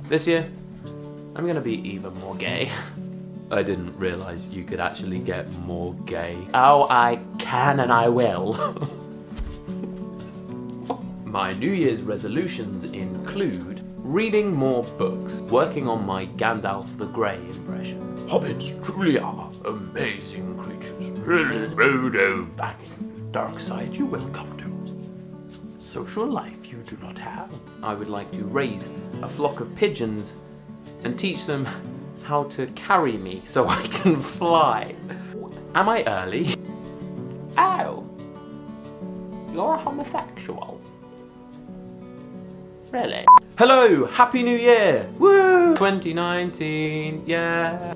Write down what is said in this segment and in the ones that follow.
This year, I'm gonna be even more gay. I didn't realise you could actually get more gay. Oh, I can and I will. My New Year's resolutions include reading more books, working on my Gandalf the Grey impression. Hobbits truly are amazing creatures. Frodo, back in the dark side you will come to. Social life you do not have. I would like to raise a flock of pigeons and teach them how to carry me so I can fly. Am I early? Oh, you're a homosexual. Really? Hello, Happy New Year! Woo! 2019, yeah.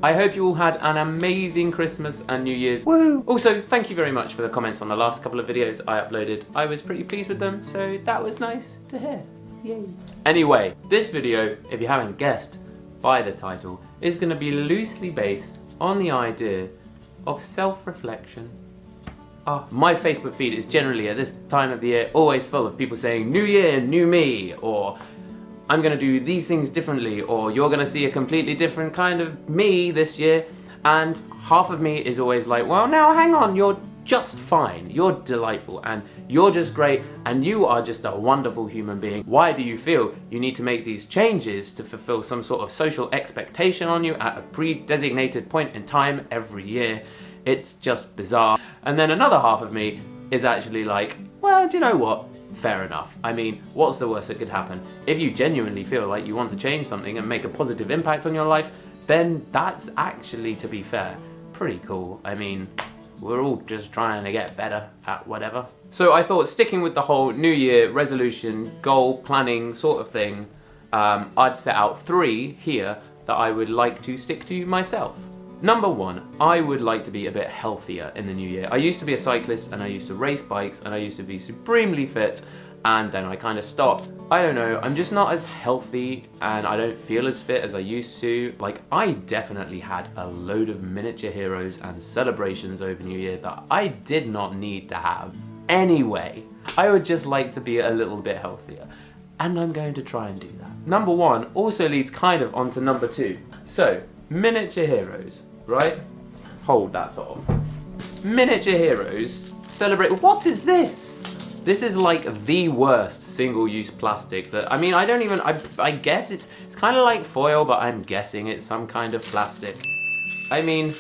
I hope you all had an amazing Christmas and New Year's. Woo! Also, thank you very much for the comments on the last couple of videos I uploaded. I was pretty pleased with them, so that was nice to hear. Yay. Anyway, this video, if you haven't guessed by the title, is going to be loosely based on the idea of self-reflection. My Facebook feed is generally at this time of the year always full of people saying new year, new me, or I'm gonna do these things differently, or you're gonna see a completely different kind of me this year. And half of me is always like, well, now hang on, you're just fine, you're delightful, and you're just great, and you are just a wonderful human being. Why do you feel you need to make these changes to fulfill some sort of social expectation on you at a pre-designated point in time every year? It's just bizarre. And then another half of me is actually like, well, do you know what? Fair enough. I mean, what's the worst that could happen? If you genuinely feel like you want to change something and make a positive impact on your life, then that's actually, to be fair, pretty cool. I mean, we're all just trying to get better at whatever. So I thought, sticking with the whole New Year resolution, goal planning sort of thing, I'd set out 3 here that I would like to stick to myself. Number 1, I would like to be a bit healthier in the new year. I used to be a cyclist and I used to race bikes and I used to be supremely fit, and then I kind of stopped. I don't know, I'm just not as healthy and I don't feel as fit as I used to. Like, I definitely had a load of miniature heroes and celebrations over New Year that I did not need to have. Anyway, I would just like to be a little bit healthier, and I'm going to try and do that. Number 1 also leads kind of onto number 2. So, miniature heroes, right? Hold that thought. Miniature heroes celebrate. What is this? This is like the worst single-use plastic that, I mean, I don't even, I guess it's kind of like foil, but I'm guessing it's some kind of plastic. I mean,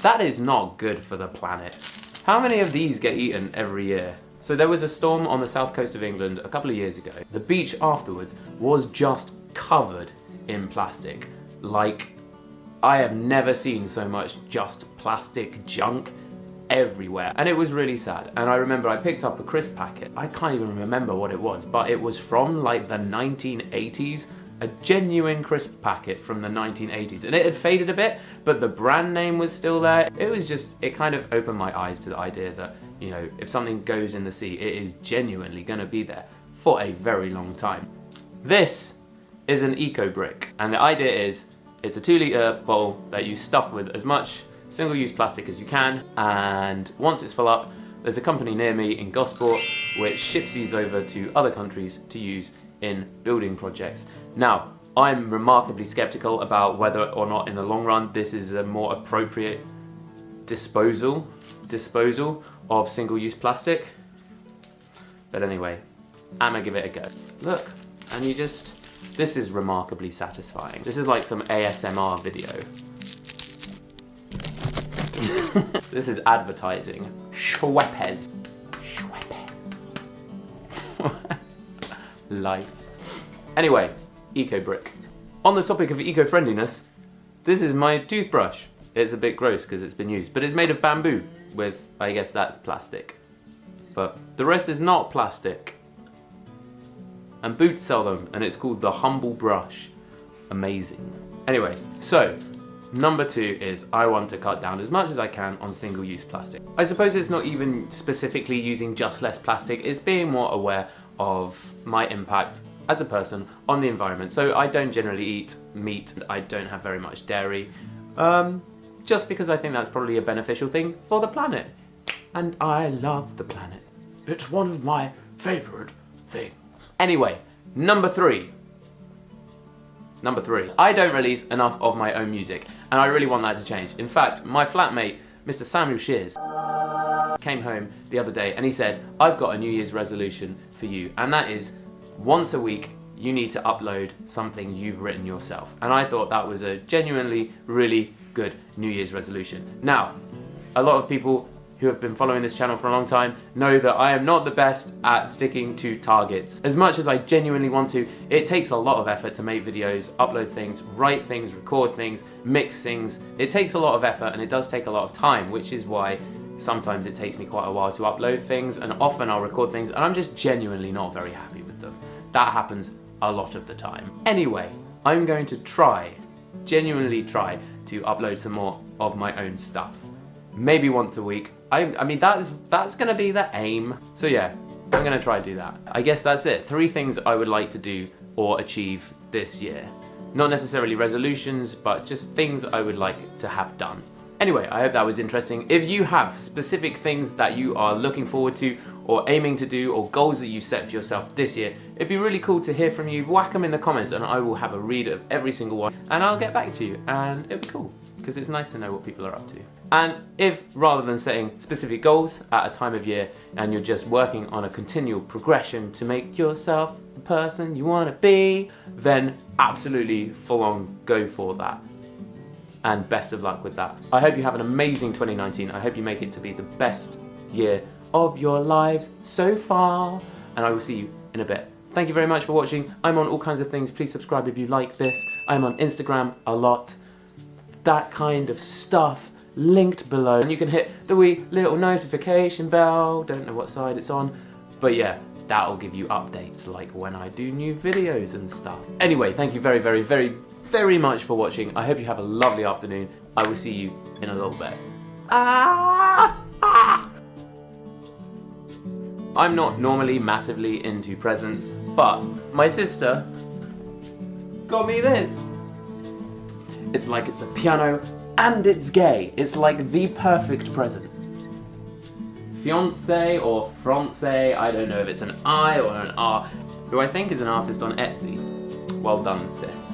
that is not good for the planet. How many of these get eaten every year? So there was a storm on the south coast of England a couple of years ago. The beach afterwards was just covered in plastic. Like, I have never seen so much just plastic junk everywhere, and it was really sad. And I remember I picked up a crisp packet. I can't even remember what it was, but it was from like the 1980s, a genuine crisp packet from the 1980s, and it had faded a bit, but the brand name was still there. It was just, it kind of opened my eyes to the idea that, you know, if something goes in the sea, it is genuinely going to be there for a very long time. This is an eco brick, and the idea is, it's a 2-litre bowl that you stuff with as much single-use plastic as you can, and once it's full up, there's a company near me in Gosport which ships these over to other countries to use in building projects. Now, I'm remarkably skeptical about whether or not in the long run this is a more appropriate disposal of single-use plastic. But anyway, I'm gonna give it a go. Look, and you just, this is remarkably satisfying. This is like some ASMR video. This is advertising. Schweppes. Life. Anyway, eco brick. On the topic of eco-friendliness, this is my toothbrush. It's a bit gross because it's been used, but it's made of bamboo with, I guess that's plastic. But the rest is not plastic. And Boots sell them, and it's called the Humble Brush. Amazing. Anyway, so number 2 is I want to cut down as much as I can on single-use plastic. I suppose it's not even specifically using just less plastic, it's being more aware of my impact as a person on the environment. So I don't generally eat meat, I don't have very much dairy, just because I think that's probably a beneficial thing for the planet. And I love the planet. It's one of my favourite things. Anyway, number 3. Number 3, I don't release enough of my own music, and I really want that to change. In fact, my flatmate, Mr. Samuel Shears, came home the other day and he said, I've got a New Year's resolution for you, and that is once a week you need to upload something you've written yourself. And I thought that was a genuinely really good New Year's resolution. Now, a lot of people who have been following this channel for a long time know that I am not the best at sticking to targets. As much as I genuinely want to, it takes a lot of effort to make videos, upload things, write things, record things, mix things. It takes a lot of effort and it does take a lot of time, which is why sometimes it takes me quite a while to upload things, and often I'll record things and I'm just genuinely not very happy with them. That happens a lot of the time. Anyway, I'm going to genuinely try to upload some more of my own stuff. Maybe once a week. I mean, that's gonna be the aim. So yeah, I'm gonna try to do that. I guess that's it. 3 things I would like to do or achieve this year. Not necessarily resolutions, but just things I would like to have done. Anyway, I hope that was interesting. If you have specific things that you are looking forward to or aiming to do, or goals that you set for yourself this year, it'd be really cool to hear from you. Whack them in the comments and I will have a read of every single one and I'll get back to you, and it'd be cool because it's nice to know what people are up to. And if, rather than setting specific goals at a time of year and you're just working on a continual progression to make yourself the person you want to be, then absolutely full on go for that. And best of luck with that. I hope you have an amazing 2019. I hope you make it to be the best year of your lives so far. And I will see you in a bit. Thank you very much for watching. I'm on all kinds of things. Please subscribe if you like this. I'm on Instagram a lot. That kind of stuff linked below. And you can hit the wee little notification bell. Don't know what side it's on. But yeah, that'll give you updates like when I do new videos and stuff. Anyway, thank you very, very, very, very much for watching. I hope you have a lovely afternoon. I will see you in a little bit. I'm not normally massively into presents, but my sister got me this. It's like it's a piano and it's gay. It's like the perfect present. Fiance or Francais, I don't know if it's an I or an R, who I think is an artist on Etsy. Well done, sis.